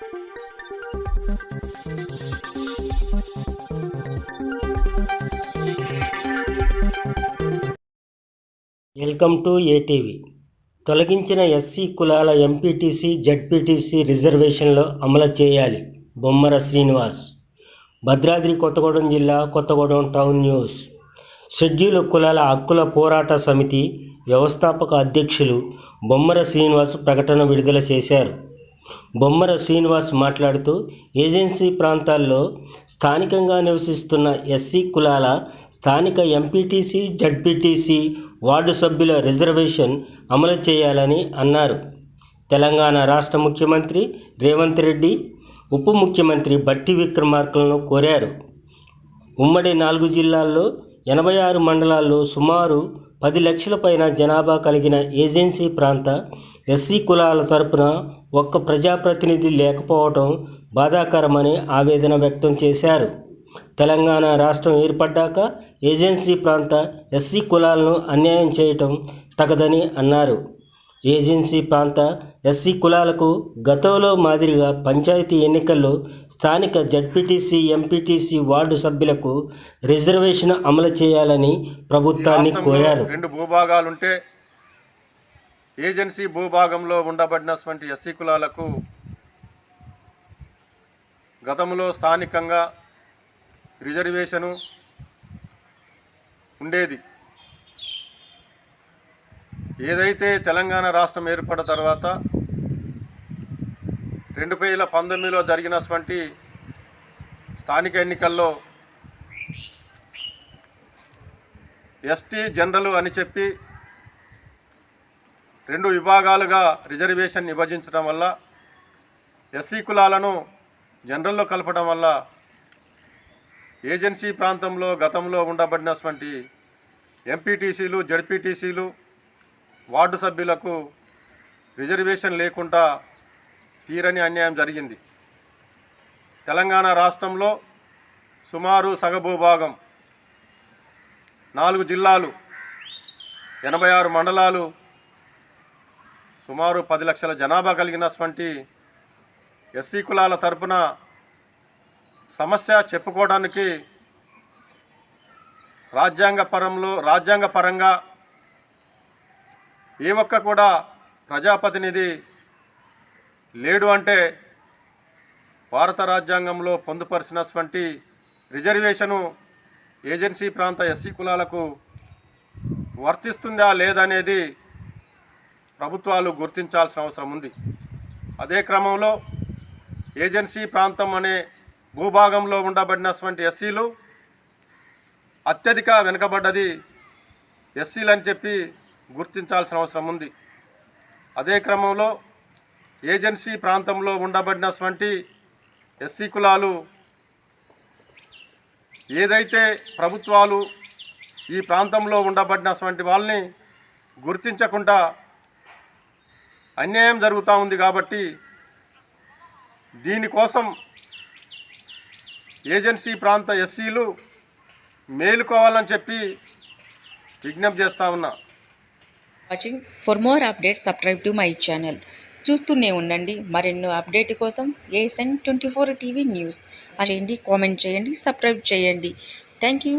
Welcome to ATV. తొలగించిన SC కులాల MPTC ZPTC రిజర్వేషన్లు అమలు చేయాలి. బొమ్మర శ్రీనివాస్. భద్రాద్రి కొత్తగూడెం జిల్లా కొత్తగూడెం టౌన్ న్యూస్. షెడ్యూల్ కులాల హక్కుల పోరాట సమితి వ్యవస్థాపక అధ్యక్షులు బొమ్మర శ్రీనివాస్ ప్రకటన విడుదల చేశారు. బొమ్మర శ్రీనివాస్ మాట్లాడుతూ, ఏజెన్సీ ప్రాంతాల్లో స్థానికంగా నివసిస్తున్న ఎస్సీ కులాల స్థానిక ఎంపీటీసీ జడ్పీటీసీ వార్డు సభ్యుల రిజర్వేషన్ అమలు చేయాలని అన్నారు. తెలంగాణ రాష్ట్ర ముఖ్యమంత్రి రేవంత్ రెడ్డి, ఉప ముఖ్యమంత్రి బట్టి విక్రమార్కలను కోరారు. ఉమ్మడి 4 జిల్లాల్లో 86 మండలాల్లో సుమారు 10 లక్షల పైన జనాభా కలిగిన ఏజెన్సీ ప్రాంత ఎస్సీ కులాల తరపున ఒక్క ప్రజాప్రతినిధి లేకపోవడం బాధాకరమని ఆవేదన వ్యక్తం చేశారు. తెలంగాణ రాష్ట్రం ఏర్పడ్డాక ఏజెన్సీ ప్రాంత ఎస్సీ కులాలను అన్యాయం చేయటం తగదని అన్నారు. ఏజెన్సీ ప్రాంత ఎస్సీ కులాలకు గతంలో మాదిరిగా పంచాయతీ ఎన్నికల్లో స్థానిక జడ్పీటీసీ ఎంపీటీసీ వార్డు సభ్యులకు రిజర్వేషన్ అమలు చేయాలని ప్రభుత్వాన్ని కోరారు. 2 భూభాగాలుంటే ఏజెన్సీ భూభాగంలో ఉండబడినటువంటి ఎస్సీ కులాలకు గతంలో స్థానికంగా రిజర్వేషను ఉండేది. ఏదైతే తెలంగాణ రాష్ట్రం ఏర్పడిన తర్వాత 2019లో జరిగినటువంటి స్థానిక ఎన్నికల్లో ఎస్టీ జనరల్ అని చెప్పి 2 విభాగాలుగా రిజర్వేషన్ విభజించడం వల్ల ఎస్సీ కులాలను జనరల్లో కలపడం వల్ల ఏజెన్సీ ప్రాంతంలో గతంలో ఉండబడినటువంటి ఎంపీటీసీలు జడ్పీటీసీలు వార్డు సభ్యులకు రిజర్వేషన్ లేకుండా తీరని అన్యాయం జరిగింది. తెలంగాణ రాష్ట్రంలో సుమారు సగభూభాగం 4 జిల్లాలు 86 మండలాలు సుమారు 10 లక్షల జనాభా కలిగినటువంటి ఎస్సీ కులాల తరపున సమస్య చెప్పుకోవడానికి రాజ్యాంగపరంగా ఏ ఒక్క కూడా ప్రజాప్రతినిధి లేడు అంటే భారత రాజ్యాంగంలో పొందుపరిచినటువంటి రిజర్వేషను ఏజెన్సీ ప్రాంత ఎస్సీ కులాలకు వర్తిస్తుందా లేదనేది ప్రభుత్వాలు గుర్తించాల్సిన అవసరం ఉంది. అదే క్రమంలో ఏజెన్సీ ప్రాంతం అనే భూభాగంలో ఉండబడినటువంటి ఎస్సీలు అత్యధిక వెనుకబడ్డది ఎస్సీలు అని చెప్పి గుర్తించాల్సిన అవసరం ఉంది. అదే క్రమంలో ఏజెన్సీ ప్రాంతంలో ఉండబడినటువంటి ఎస్సీ కులాలు ఏదైతే ప్రభుత్వాలు ఈ ప్రాంతంలో ఉండబడినటువంటి వాళ్ళని గుర్తించకుండా అన్యాయం జరుగుతూ ఉంది. కాబట్టి దీనికోసం ఏజెన్సీ ప్రాంత ఎస్సీలు మేలుకోవాలని చెప్పి విజ్ఞప్తి చేస్తూ ఉన్నా. Watching for more updates subscribe to my channel. చూస్తూనే ఉండండి మరెన్నో అప్డేట్ కోసం ఏఎస్ఎన్ 24 టీవీ న్యూస్ చేయండి, కామెంట్ చేయండి, సబ్స్క్రైబ్ చేయండి. Thank you.